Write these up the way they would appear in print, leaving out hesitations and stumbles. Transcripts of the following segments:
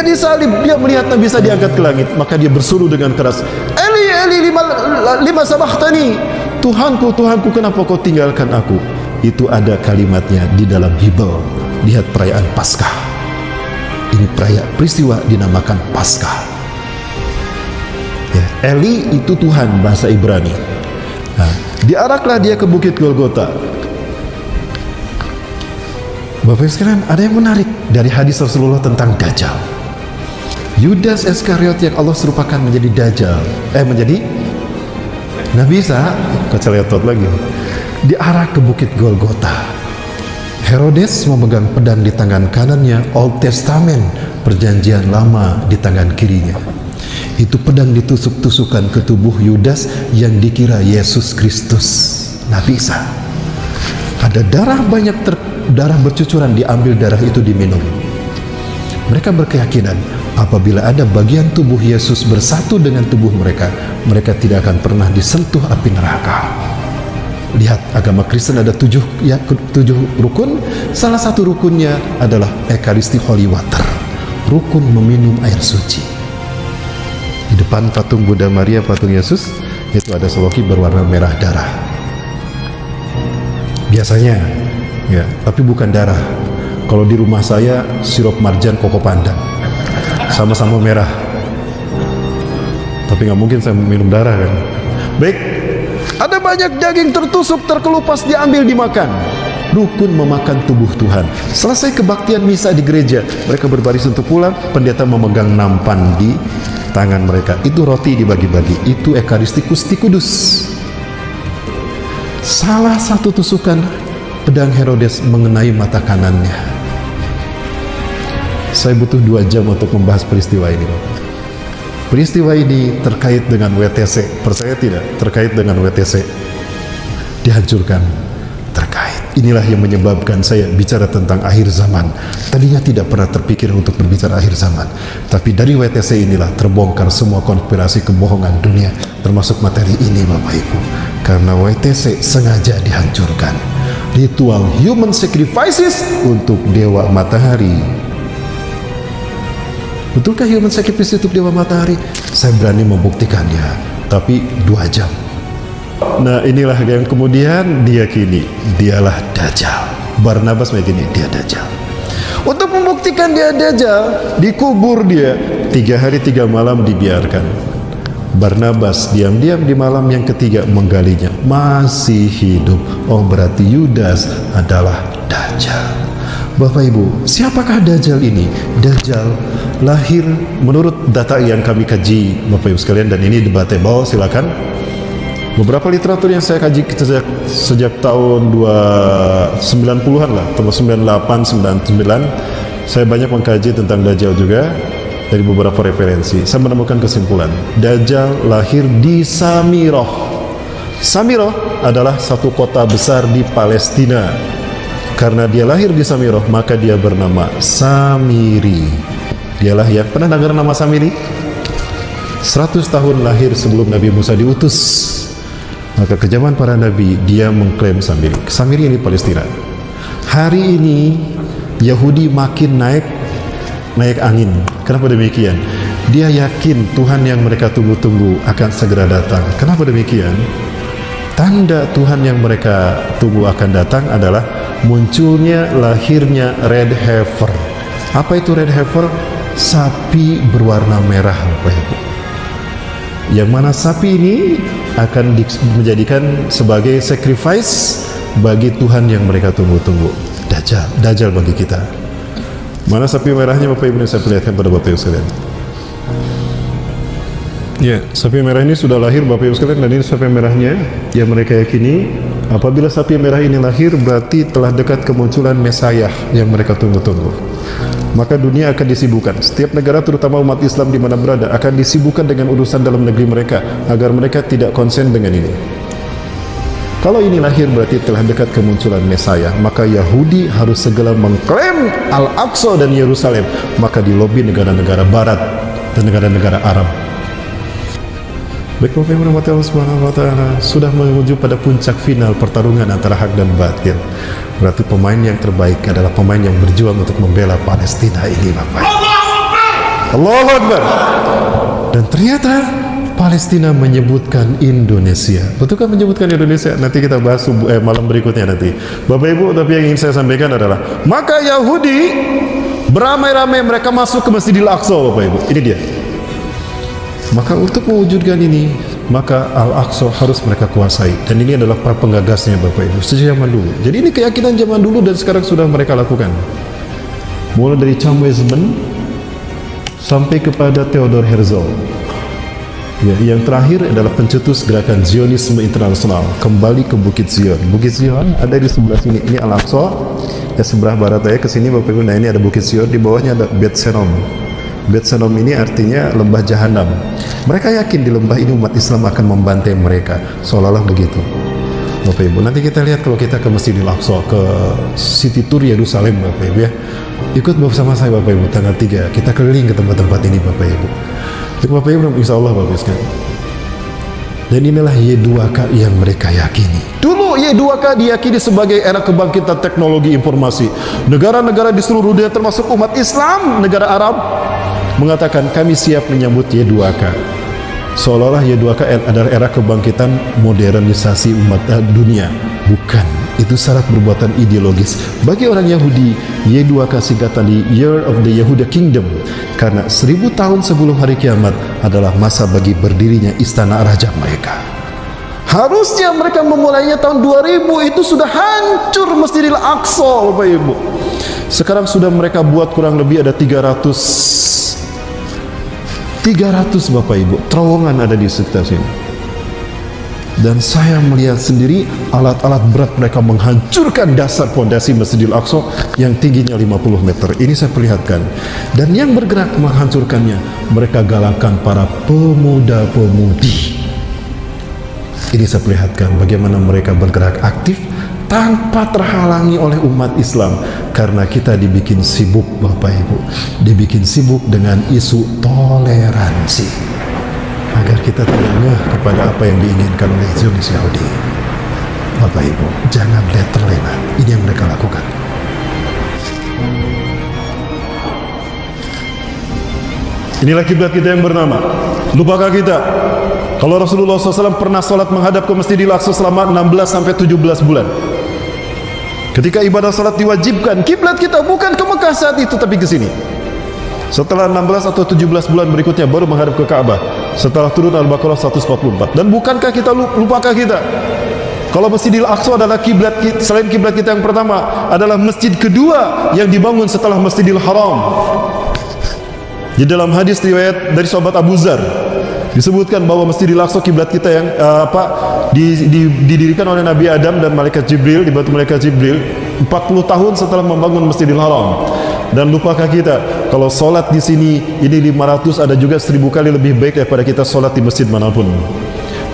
disalib, dia melihat Nabi Isa diangkat ke langit, maka dia berseru dengan keras, Eli, Eli, lima sabachthani, Tuhanku, Tuhanku, kenapa kau tinggalkan aku? Itu ada kalimatnya di dalam Bible. Lihat perayaan Paskah. Ini peristiwa dinamakan Paskah. Ya, Eli itu Tuhan bahasa Ibrani. Nah, diaraklah dia ke Bukit Golgota. Bapak Ibu sekalian, ada yang menarik dari hadis Rasulullah tentang Dajjal. Yudas Iskariot yang Allah serupakan menjadi Dajjal, menjadi Nabi Isa, keceletot lagi, diarak ke Bukit Golgota. Herodes memegang pedang di tangan kanannya, Old Testament, perjanjian lama, di tangan kirinya. Itu pedang ditusuk-tusukan ke tubuh Yudas yang dikira Yesus Kristus, Nabi Isa. Ada darah banyak, darah bercucuran, diambil darah itu diminum. Mereka berkeyakinan apabila ada bagian tubuh Yesus bersatu dengan tubuh mereka, mereka tidak akan pernah disentuh api neraka. Lihat, agama Kristen ada 7 rukun. Salah satu rukunnya adalah Ekaristi Holy Water, rukun meminum air suci. Di depan patung Buddha Maria, patung Yesus, itu ada seloki berwarna merah darah. Biasanya, ya, tapi bukan darah. Kalau di rumah saya, sirup marjan koko pandan, sama-sama merah. Tapi nggak mungkin saya minum darah kan. Baik, ada banyak daging tertusuk, terkelupas, diambil, dimakan. Rukun memakan tubuh Tuhan. Selesai kebaktian misa di gereja, mereka berbaris untuk pulang. Pendeta memegang nampan di tangan mereka. Itu roti dibagi-bagi. Itu Ekaristikus Kudus. Salah satu tusukan pedang Herodes mengenai mata kanannya. Saya butuh 2 jam untuk membahas peristiwa ini. Peristiwa ini terkait dengan WTC. Percaya tidak? Terkait dengan WTC. Dihancurkan. Terkait. Inilah yang menyebabkan saya bicara tentang akhir zaman. Tadinya tidak pernah terpikir untuk berbicara akhir zaman. Tapi dari WTC inilah terbongkar semua konspirasi kebohongan dunia. Termasuk materi ini, Bapak Ibu. Karena WTC sengaja dihancurkan. Ritual human sacrifices untuk dewa matahari. Betulkah human sacrifice untuk dewa matahari? Saya berani membuktikannya, tapi 2 jam. Nah, inilah yang kemudian diyakini dialah Dajjal. Barnabas meyakini dia Dajjal. Untuk membuktikan dia Dajjal, dikubur dia 3 hari 3 malam, dibiarkan. Barnabas diam-diam di malam yang ketiga menggalinya, masih hidup. Oh, berarti Yudas adalah Dajjal. Bapak Ibu, siapakah Dajjal ini? Dajjal lahir menurut data yang kami kaji, Bapak Ibu sekalian, dan ini debatable, silakan. Beberapa literatur yang saya kaji sejak tahun 90-an lah, tahun 98, 99, saya banyak mengkaji tentang Dajjal juga. Dari beberapa referensi, saya menemukan kesimpulan, Dajjal lahir di Samiroh. Samiroh adalah satu kota besar di Palestina. Karena dia lahir di Samiroh, maka dia bernama Samiri. Dialah yang pernah dengar nama Samiri? 100 tahun lahir sebelum Nabi Musa diutus. Maka ke zaman para nabi, dia mengklaim Samiri. Samiri ini Palestina. Hari ini Yahudi makin naik angin. Kenapa demikian? Dia yakin Tuhan yang mereka tunggu-tunggu akan segera datang. Kenapa demikian? Tanda Tuhan yang mereka tunggu akan datang adalah munculnya, lahirnya red heifer. Apa itu red heifer? Sapi berwarna merah, Bapak Ibu. Yang mana sapi ini akan menjadikan sebagai sacrifice bagi Tuhan yang mereka tunggu-tunggu. Dajjal bagi kita. Mana sapi merahnya, Bapak Ibu, yang saya perlihatkan pada Bapak Ibu sekalian. Ya, sapi merah ini sudah lahir, Bapak Ibu sekalian, dan ini sapi merahnya yang mereka yakini. Apabila sapi merah ini lahir, berarti telah dekat kemunculan Mesias yang mereka tunggu-tunggu. Maka dunia akan disibukkan. Setiap negara, terutama umat Islam di mana berada, akan disibukkan dengan urusan dalam negeri mereka, agar mereka tidak konsen dengan ini. Kalau ini lahir berarti telah dekat kemunculan Mesias, maka Yahudi harus segera mengklaim Al-Aqsa dan Yerusalem, maka di lobi negara-negara barat dan negara-negara Arab. Baik, Bapak Ibu rahmati Allah Subhanahu wa taala, sudah menuju pada puncak final pertarungan antara hak dan batil. Berarti pemain yang terbaik adalah pemain yang berjuang untuk membela Palestina ini, Bapak Ibu. Allahu Akbar. Dan ternyata Palestina menyebutkan Indonesia. Betulkah menyebutkan Indonesia? Nanti kita bahas malam berikutnya nanti. Bapak Ibu, tapi yang ingin saya sampaikan adalah, maka Yahudi beramai-ramai mereka masuk ke Masjidil Aqsa, Bapak Ibu. Ini dia. Maka untuk mewujudkan ini, maka Al-Aqsa harus mereka kuasai. Dan ini adalah para penggagasnya, Bapak Ibu, sejak zaman dulu. Jadi ini keyakinan zaman dulu dan sekarang sudah mereka lakukan. Mulai dari Chaim Weizmann sampai kepada Theodor Herzl. Ya, yang terakhir adalah pencetus gerakan Zionisme internasional, kembali ke Bukit Zion. Bukit Zion ada di sebelah sini. Ini Al-Aqsa. Ya, sebelah barat saya ke sini, Bapak Ibu. Nah, ini ada Bukit Zion, di bawahnya ada Bet Senom. Bet Senom ini artinya lembah Jahanam. Mereka yakin di lembah ini umat Islam akan membantai mereka, seolah-olah begitu. Bapak Ibu, nanti kita lihat kalau kita ke Masjidil Aqsa, ke City Tour Yerusalem, Bapak Ibu ya. Ikut bersama saya, Bapak Ibu, tanggal 3 kita keliling ke tempat-tempat ini, Bapak Ibu. Jadi Bapak Ibu, insya Allah bagus kan. Dan inilah Y2K yang mereka yakini. Dulu Y2K diyakini sebagai era kebangkitan teknologi informasi. Negara-negara di seluruh dunia termasuk umat Islam, negara Arab, mengatakan kami siap menyambut Y2K. Seolah-olah Y2K adalah era kebangkitan modernisasi umat dunia. Bukan. Itu syarat perbuatan ideologis. Bagi orang Yahudi, Y2K singkatan di Year of the Yehuda Kingdom, karena 1000 tahun sebelum hari kiamat adalah masa bagi berdirinya istana raja mereka. Harusnya mereka memulainya tahun 2000, itu sudah hancur Masjidil Aqsa, Bapak Ibu. Sekarang sudah mereka buat kurang lebih ada 300 Bapak Ibu, terowongan ada di sekitar sini. Dan saya melihat sendiri alat-alat berat mereka menghancurkan dasar pondasi Masjidil Aqsa yang tingginya 50 meter. Ini saya perlihatkan. Dan yang bergerak menghancurkannya, mereka galakkan para pemuda-pemudi. Ini saya perlihatkan bagaimana mereka bergerak aktif tanpa terhalangi oleh umat Islam. Karena kita dibikin sibuk, Bapak Ibu, dibikin sibuk dengan isu toleransi, agar kita tidak ngeh kepada apa yang diinginkan oleh Zionis Yahudi. Bapak Ibu, jangan lihat terlena. Ini yang mereka lakukan. Inilah kiblat kita yang bernama. Lupakah kita kalau Rasulullah SAW pernah sholat menghadap ke Masjidil Aqsa selama 16-17 bulan? Ketika ibadah sholat diwajibkan, kiblat kita bukan ke Mekah saat itu, tapi ke sini. Setelah 16 atau 17 bulan berikutnya baru menghadap ke Ka'bah. Setelah turun Al-Baqarah 144. Dan bukankah kita lupakah kita kalau Masjidil Aqsa adalah kiblat kita, selain kiblat kita yang pertama, adalah masjid kedua yang dibangun setelah Masjidil Haram. Di dalam hadis riwayat dari sahabat Abu Zar disebutkan bahwa Masjidil Aqsa kiblat kita yang didirikan oleh Nabi Adam dan malaikat Jibril, dibantu malaikat Jibril 40 tahun setelah membangun Masjidil Haram. Dan lupakah kita kalau sholat di sini ini 500, ada juga 1000 kali lebih baik daripada kita sholat di masjid manapun.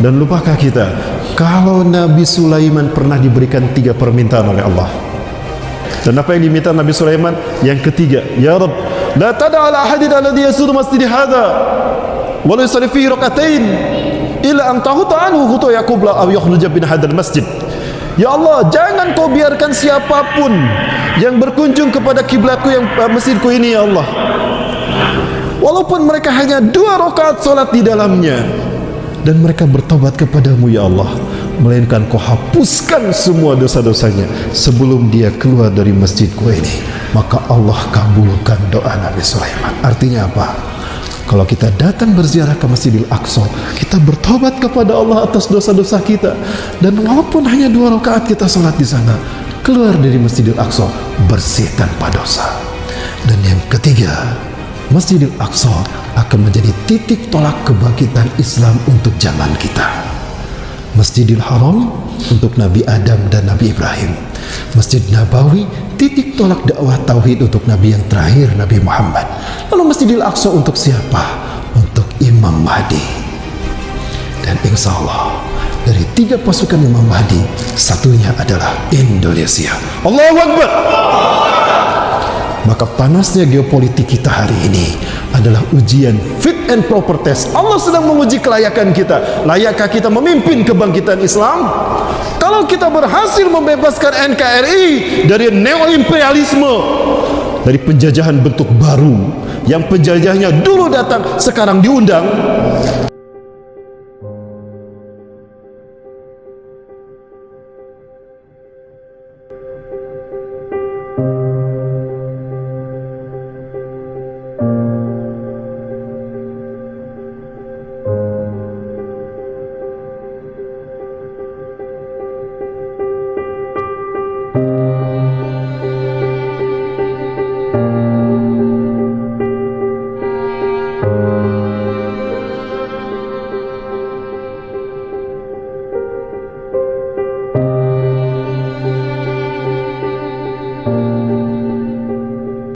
Dan lupakah kita kalau Nabi Sulaiman pernah diberikan 3 permintaan oleh Allah? Dan apa yang diminta Nabi Sulaiman? Yang ketiga, ya Rabb, la tada' ala ahadin alladhi yasuru masjid hadha wa la yusalli fihi rak'atain illa an tahuta anhu khutu yaqubla aw yakhruja min hadzal masjid. Ya Allah, jangan kau biarkan siapapun yang berkunjung kepada kiblatku yang masjidku ini, ya Allah, walaupun mereka hanya 2 rakaat salat di dalamnya, dan mereka bertobat kepadamu, ya Allah, melainkan kau hapuskan semua dosa-dosanya sebelum dia keluar dari masjidku ini. Maka Allah kabulkan doa Nabi Sulaiman. Artinya apa? Kalau kita datang berziarah ke Masjidil Aqsa, kita bertobat kepada Allah atas dosa-dosa kita, dan walaupun hanya 2 rakaat kita salat di sana, keluar dari Masjidil Aqsa bersih tanpa dosa. Dan yang ketiga, Masjidil Aqsa akan menjadi titik tolak kebangkitan Islam untuk zaman kita. Masjidil Haram untuk Nabi Adam dan Nabi Ibrahim. Masjid Nabawi titik tolak dakwah tauhid untuk Nabi yang terakhir, Nabi Muhammad. Lalu Masjidil Aqsa untuk siapa? Untuk Imam Mahdi. Dan insya Allah dari 3 pasukan Imam Mahdi, satunya adalah Indonesia. Allahu Akbar. Maka panasnya geopolitik kita hari ini adalah ujian fit and proper test. Allah sedang menguji kelayakan kita. Layakkah kita memimpin kebangkitan Islam? Kalau kita berhasil membebaskan NKRI dari neo-imperialisme, dari penjajahan bentuk baru, yang penjajahnya dulu datang sekarang diundang,